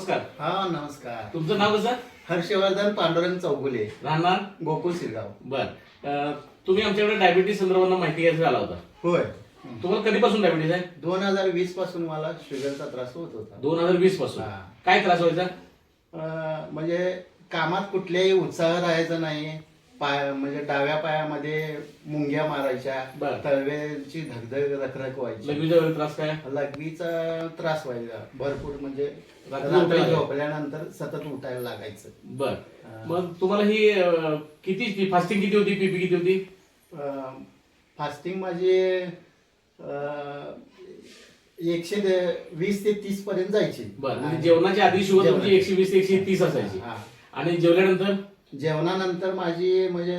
नमस्कार. हा नमस्कार. तुमचं नाव कसं? हर्षवर्धन पांडुरंग चौगुले, राहणार गोकुळ शिरगाव. बर. तुम्ही आमच्याकडे डायबिटीस संदर्भात माहिती घ्यायला आला होता. होय. तुम्हाला कधीपासून डायबिटीस आहे? 2020 पासून मला शुगरचा त्रास होत होता. 2020 पासून. हा. काय त्रास व्हायचा? म्हणजे कामात कुठल्याही उत्साह राहायचा नाही. म्हणजे डाव्या पायामध्ये मुंग्या मारायच्या, बरं. तळव्याची धगधग रखरख व्हायची. लघवीचा वगैरे त्रास काय? लघवीचा त्रास व्हायचा भरपूर. म्हणजे रात्री रात्री उठायला झोपल्यानंतर सतत उठायला लागायचं. बर. मग तुम्हाला ही किती फास्टिंग किती होती, पीपी किती होती? फास्टिंग माझी 120 ते 30 पर्यंत जायची. बरं. म्हणजे जेवणाच्या आधी शुगर तुमची 120 ते 130 असायची. हा. आणि जेवल्यानंतर? जेवणानंतर माझी म्हणजे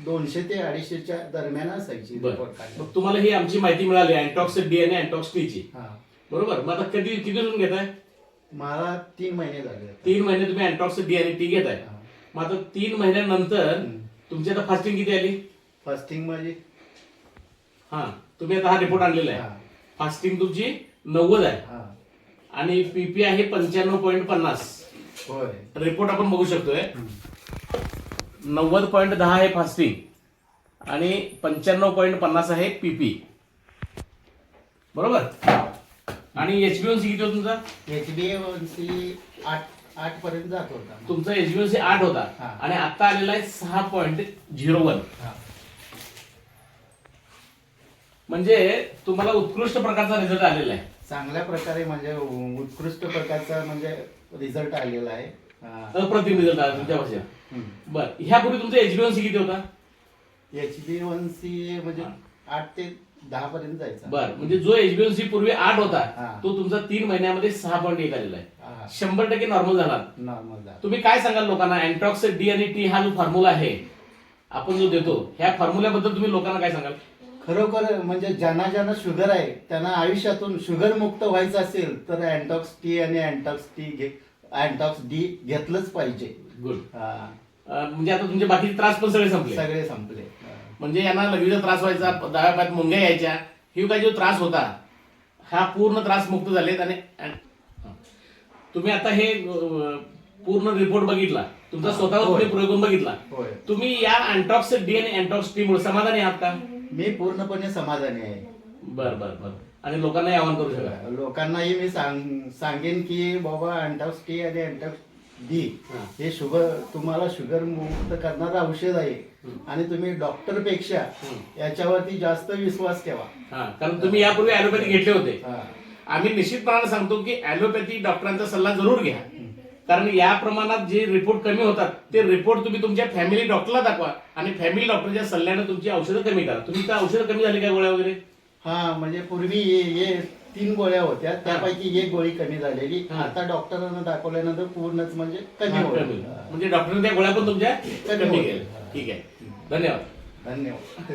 200 ते 250च्या दरम्यान असायची. बरं. मग तुम्हाला ही आमची माहिती मिळाली अँटॉक्स डी आणि अँटॉक्स टी ची. हा. बरोबर. मग आता किती दिवसून घेताय? मला 3 महिने झाले. 3 महिने तुम्ही अँटॉक्स डी आणि टी घेताय. हा. मग आता 3 महिन्यानंतर तुमची आता फास्टिंग किती आली? फास्टिंग माझी हा, तुम्ही आता हा रिपोर्ट आणलेला आहे. हा. फास्टिंग तुमची 90 आहे हा. आणि पीपी आहे 95.50. होय. रिपोर्ट आपण बघू शकतोय. 90.10 आहे फास्टिंग आणि 95.50 आहे पीपी. बरोबर. आणि एचबीएनसी किती होता तुमचा? HbA1c 8 पर्यंत जात होता. तुमचा एचबीएनसी 8 होता हा. आणि आता आलेला आहे 6.01. हा. म्हणजे तुम्हाला उत्कृष्ट प्रकारचा रिझल्ट आलेला आहे. चांगल्या प्रकारे म्हणजे उत्कृष्ट प्रकारचा म्हणजे रिझल्ट आलेला आहे. अप्रतिम रिझल्ट आला तुमच्या भाषेत. बर. ह्यापूर्वी तुमचा एचबीएनसी किती होता? HbA1c म्हणजे 8 ते 10 पर्यंत जायचा. बर. म्हणजे जो एचबीएनसी पूर्वी 8 होता हा. तो तुमचा 3 महिन्यामध्ये 6.1 आलेला आहे. हा. 100% नॉर्मल झाला. नॉर्मल झाला. तुम्ही काय सांगाल लोकांना? अँटॉक्स डी आणि टी हा जो फॉर्म्युला आहे आपण जो देतो, ह्या फॉर्म्युल्याबद्दल तुम्ही लोकांना काय सांगाल? खरोखर म्हणजे ज्यांना शुगर आहे त्यांना आयुष्यातून शुगर मुक्त व्हायचं असेल तर अँटॉक्स टी आणि अँटॉक्स डी घेतलंच पाहिजे. गुड. हा. म्हणजे आता तुमचे बाकीचे त्रास पण सगळे संपले. सगळे संपले. म्हणजे यांना लघवीचा त्रास व्हायचा, डाव्या पायात मुंग्या यायच्या, ही काय जो त्रास होता हा पूर्ण त्रास मुक्त झालेत. आणि तुम्ही आता हे पूर्ण रिपोर्ट बघितला, तुमचा स्वतःवर तुम्ही प्रयोग करून बघितला. होय. तुम्ही या अँटॉक्स डी आणि अँटॉक्स टी मुळे समाधानी आहात का? मी पूर्णपणे समाधानी आहे. बर बर बर. आणि लोकांनाही आवाहन करू शका? लोकांनाही मी सांगेन की बाबा अँटॉक्स टी आणि अँटॉक्स डी हा. हे तुम्हाला शुगर मुक्त करणारं औषध आहे आणि तुम्ही डॉक्टर पेक्षा याच्यावरती जास्त विश्वास ठेवा. हा, कारण तुम्ही यापूर्वी ॲलोपॅथी घेतले होते. हा. आम्ही निश्चितपणाने सांगतो की ॲलोपॅथी डॉक्टरांचा सल्ला जरूर घ्या. कारण या प्रमाणात जे रिपोर्ट कमी होतात ते रिपोर्ट तुम्ही तुमच्या फॅमिली डॉक्टरला दाखवा आणि फॅमिली डॉक्टरच्या सल्ल्याने तुमची औषधं कमी करा. तुम्ही त्या औषधं कमी झाली का गोळ्या वगैरे? हा, म्हणजे पूर्वी हे 3 गोळ्या होत्या, त्यापैकी 1 गोळी कमी झालेली. आता डॉक्टरांना दाखवल्यानंतर पूर्णच म्हणजे कमी होईल. म्हणजे डॉक्टरने त्या गोळ्या पण तुमच्या कमी केल्या. ठीक आहे. धन्यवाद. धन्यवाद.